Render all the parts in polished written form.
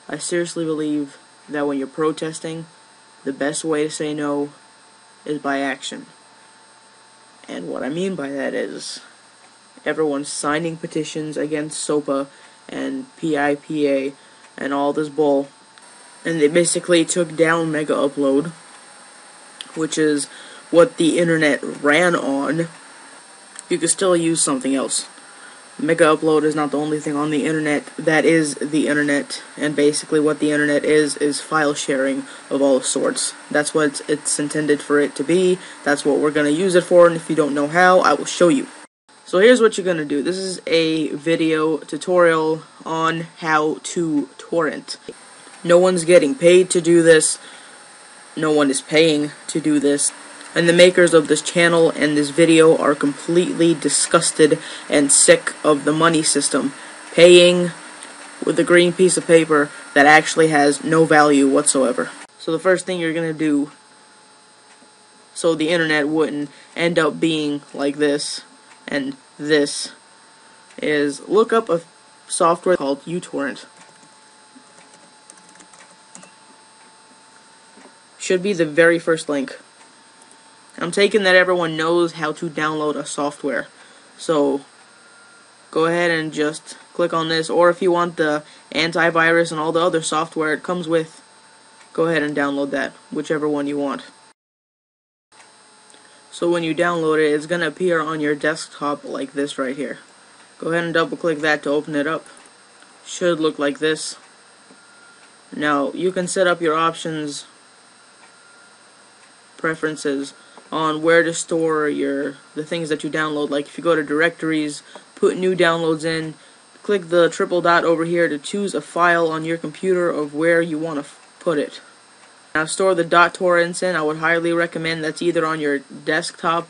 I seriously believe that when you're protesting, the best way to say no is by action. And what I mean by that is everyone's signing petitions against SOPA and PIPA and all this bull, and they basically took down Megaupload, which is what the internet ran on. You could still use something else. Megaupload is not the only thing on the internet that is the internet, and basically what the internet is file sharing of all sorts. That's what it's intended for it to be. That's what we're going to use it for, and if you don't know how, I will show you. So here's what you're going to do. This is a video tutorial on how to torrent. No one's getting paid to do this. No one is paying to do this. And the makers of this channel and this video are completely disgusted and sick of the money system, paying with a green piece of paper that actually has no value whatsoever. So the first thing you're going to do, so the internet wouldn't end up being like this and this, is look up a software called uTorrent. Should be the very first link. I'm taking that everyone knows how to download a software. So go ahead and just click on this, or if you want the antivirus and all the other software it comes with, go ahead and download that, whichever one you want. So when you download it, it's going to appear on your desktop like this right here. Go ahead and double click that to open it up. Should look like this. Now you can set up your options, preferences on where to store the things that you download. Like if you go to directories, put new downloads in, click the triple dot over here to choose a file on your computer of where you want to put it. Now store the .torrents in. I would highly recommend that's either on your desktop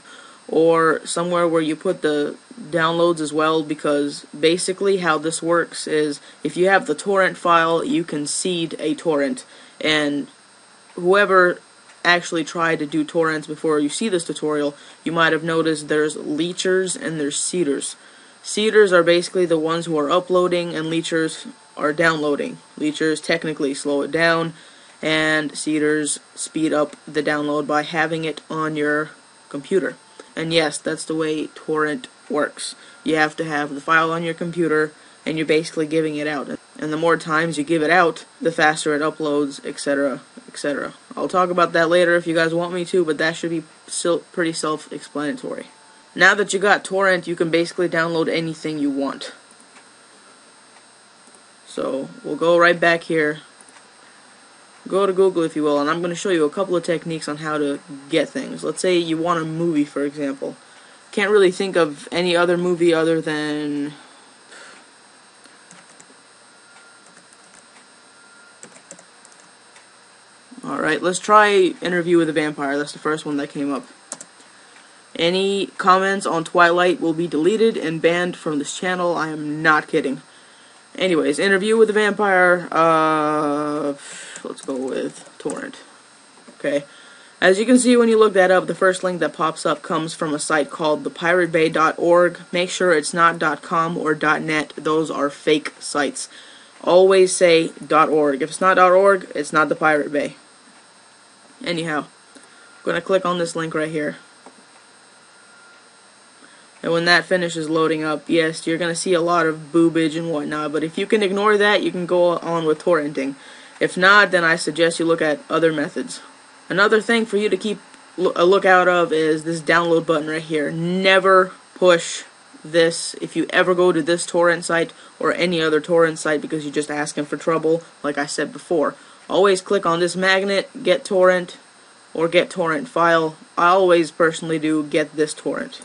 or somewhere where you put the downloads as well, because basically how this works is if you have the torrent file, you can seed a torrent, and whoever actually tried to do torrents before you see this tutorial, you might have noticed there's leechers and there's seeders. Seeders are basically the ones who are uploading, and leechers are downloading. Leechers technically slow it down, and seeders speed up the download by having it on your computer. And yes, that's the way torrent works. You have to have the file on your computer, and you're basically giving it out. And the more times you give it out, the faster it uploads, etc., etc. I'll talk about that later if you guys want me to, but that should be still pretty self-explanatory. Now that you got torrent, you can basically download anything you want. So we'll go right back here. Go to Google, if you will, and I'm going to show you a couple of techniques on how to get things. Let's say you want a movie, for example. Can't really think of any other movie other than... Alright, let's try Interview with a Vampire. That's the first one that came up. Any comments on Twilight will be deleted and banned from this channel. I am not kidding. Anyways, Interview with a Vampire. Let's go with Torrent. Okay. As you can see when you look that up, the first link that pops up comes from a site called thepiratebay.org. Make sure it's not .com or .net. Those are fake sites. Always say .org. If it's not .org, it's not the Pirate Bay. Anyhow, I'm going to click on this link right here. And when that finishes loading up, yes, you're going to see a lot of boobage and whatnot, but if you can ignore that, you can go on with torrenting. If not, then I suggest you look at other methods. Another thing for you to keep a lookout of is this download button right here. Never push this if you ever go to this torrent site or any other torrent site, because you're just asking for trouble, like I said before. Always click on this magnet, get torrent, or get torrent file. I always personally do get this torrent.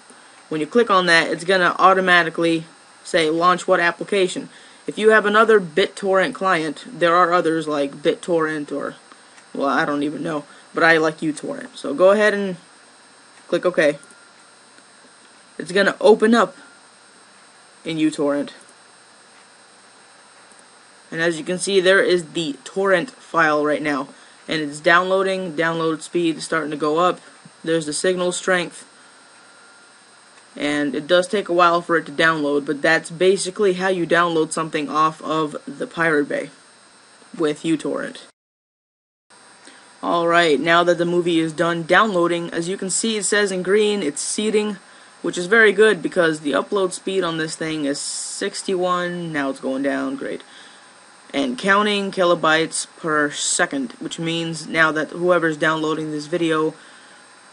When you click on that, it's going to automatically say launch what application. If you have another BitTorrent client, there are others like BitTorrent or, well, I don't even know, but I like uTorrent. So go ahead and click OK. It's going to open up in uTorrent. And as you can see, there is the torrent file right now. And it's downloading, download speed is starting to go up. There's the signal strength. And it does take a while for it to download, but that's basically how you download something off of the Pirate Bay. with uTorrent. Alright, now that the movie is done downloading, as you can see it says in green, it's seeding, which is very good because the upload speed on this thing is 61, now it's going down, great. And counting kilobytes per second, which means now that whoever's downloading this video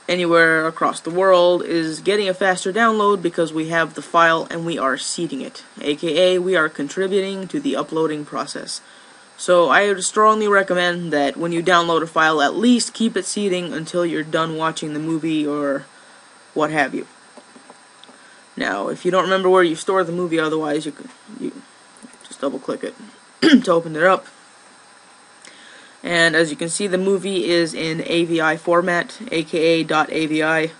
anywhere across the world is getting a faster download because we have the file and we are seeding it, aka we are contributing to the uploading process. So I would strongly recommend that when you download a file, at least keep it seeding until you're done watching the movie or what have you. Now, if you don't remember where you store the movie, otherwise you just double click it to open it up. And as you can see, the movie is in AVI format, aka .avi.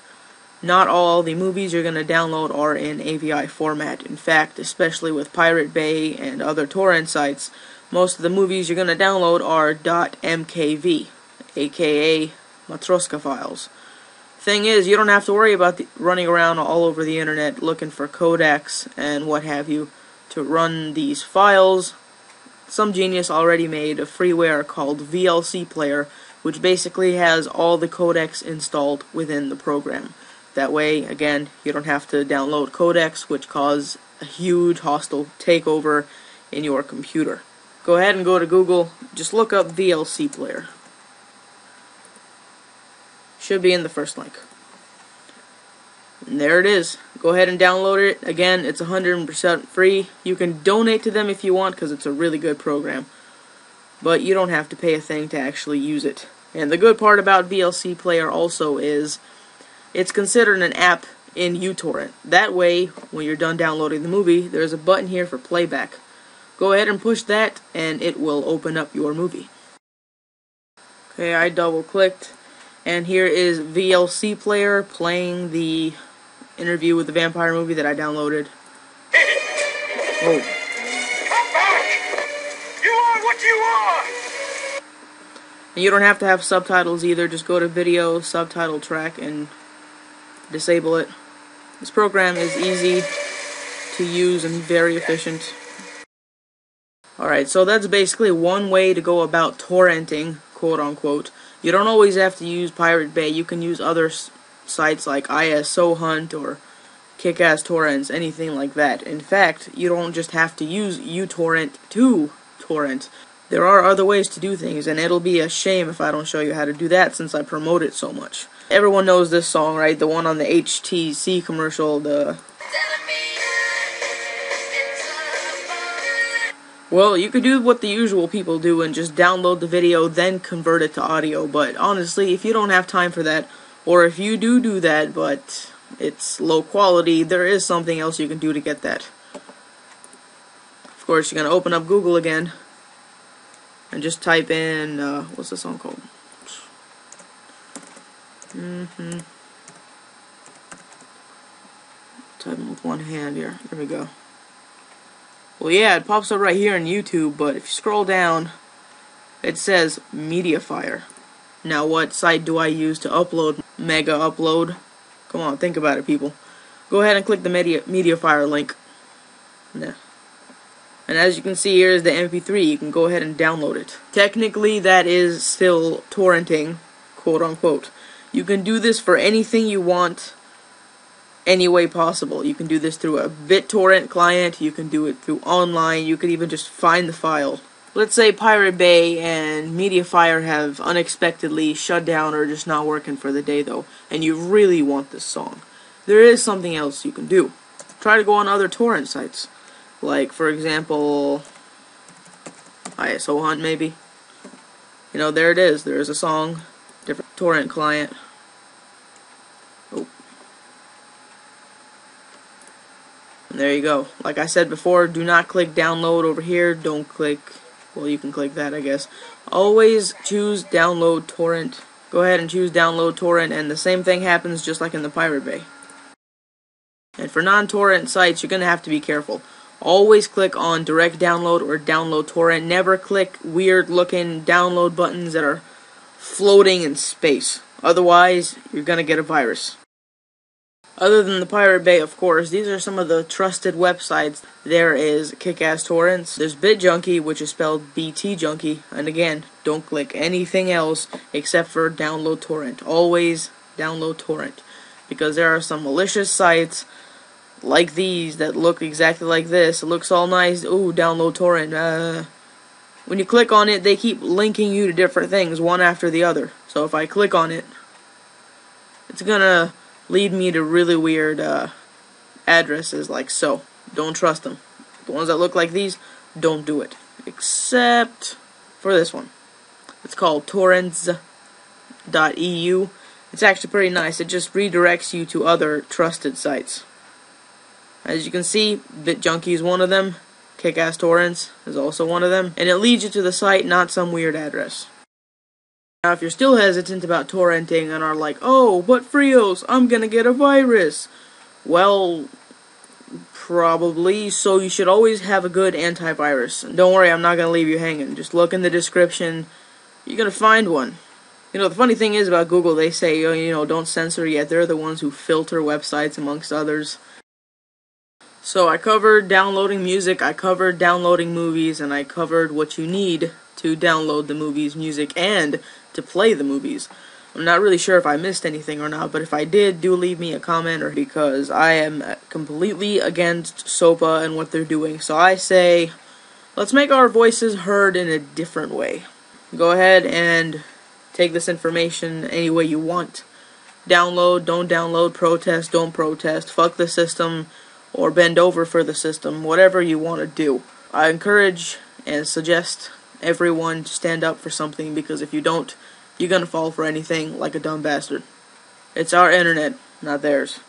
Not all the movies you're going to download are in AVI format. In fact, especially with Pirate Bay and other torrent sites, most of the movies you're going to download are .mkv, aka Matroska files. Thing is, you don't have to worry about running around all over the internet looking for codecs and what have you to run these files. Some genius already made a freeware called VLC Player, which basically has all the codecs installed within the program. That way, again, you don't have to download codecs, which cause a huge hostile takeover in your computer. Go ahead and go to Google, just look up VLC Player. Should be in the first link. And there it is. Go ahead and download it. Again, it's 100% free. You can donate to them if you want because it's a really good program. But you don't have to pay a thing to actually use it. And the good part about VLC Player also is it's considered an app in uTorrent. That way, when you're done downloading the movie, there's a button here for playback. Go ahead and push that and it will open up your movie. Okay, I double clicked and here is VLC Player playing the interview with the vampire movie that I downloaded. Oh. Come back! You are what you are! And you don't have to have subtitles either, just go to video, subtitle track, and disable it. This program is easy to use and very efficient. Alright, so that's basically one way to go about torrenting, quote unquote. You don't always have to use Pirate Bay, you can use other sites like ISO Hunt or Kick-Ass Torrents, anything like that. In fact, you don't just have to use uTorrent to torrent. There are other ways to do things, and it'll be a shame if I don't show you how to do that since I promote it so much. Everyone knows this song, right? The one on the HTC commercial, Well, you could do what the usual people do and just download the video, then convert it to audio, but honestly, if you don't have time for that, or if you do that, but it's low quality, there is something else you can do to get that. Of course, you're going to open up Google again, and just type in, what's the song called? Type in with one hand here, there we go. Well, yeah, it pops up right here on YouTube, but if you scroll down, it says Mediafire. Now, what site do I use to upload Megaupload? Come on, think about it, people. Go ahead and click the Mediafire link. Yeah. And as you can see, here is the MP3. You can go ahead and download it. Technically, that is still torrenting, quote unquote. You can do this for anything you want, any way possible. You can do this through a BitTorrent client, you can do it through online, you could even just find the file. Let's say Pirate Bay and Mediafire have unexpectedly shut down or just not working for the day though, and you really want this song. There is something else you can do. Try to go on other torrent sites. Like, for example, ISO Hunt maybe. You know, there it is. There is a song, different torrent client. Oh. And there you go. Like I said before, do not click download over here. Don't click, well, you can click that, I guess. Always choose download torrent. Go ahead and choose download torrent, and the same thing happens just like in the Pirate Bay. And for non-torrent sites, you're going to have to be careful. Always click on direct download or download torrent. Never click weird looking download buttons that are floating in space. Otherwise, you're going to get a virus. Other than the Pirate Bay, of course, these are some of the trusted websites. There is SergiosTorrents, there's BitJunkie, which is spelled BT Junkie, and again, don't click anything else except for download torrent. Always download torrent, because there are some malicious sites like these that look exactly like this. It looks all nice. Ooh, download torrent. When you click on it, they keep linking you to different things, one after the other. So if I click on it, it's gonna lead me to really weird addresses like so. Don't trust them. The ones that look like these, don't do it. Except for this one. It's called torrents.eu. It's actually pretty nice. It just redirects you to other trusted sites. As you can see, BitJunkie is one of them. SergiosTorrents is also one of them. And it leads you to the site, not some weird address. Now, if you're still hesitant about torrenting and are like, oh, but Frios, I'm gonna get a virus. Well, probably, so you should always have a good antivirus. And don't worry, I'm not gonna leave you hanging. Just look in the description. You're gonna find one. You know, the funny thing is about Google, they say, you know, don't censor, yet they're the ones who filter websites amongst others. So I covered downloading music, I covered downloading movies, and I covered what you need to download the movies, music, and to play the movies. I'm not really sure if I missed anything or not, but if I did, do leave me a comment, or because I am completely against SOPA and what they're doing. So I say, let's make our voices heard in a different way. Go ahead and take this information any way you want. Download, don't download, protest, don't protest, fuck the system, or bend over for the system, whatever you want to do. I encourage and suggest everyone to stand up for something, because if you don't, you're gonna fall for anything like a dumb bastard. It's our internet, not theirs.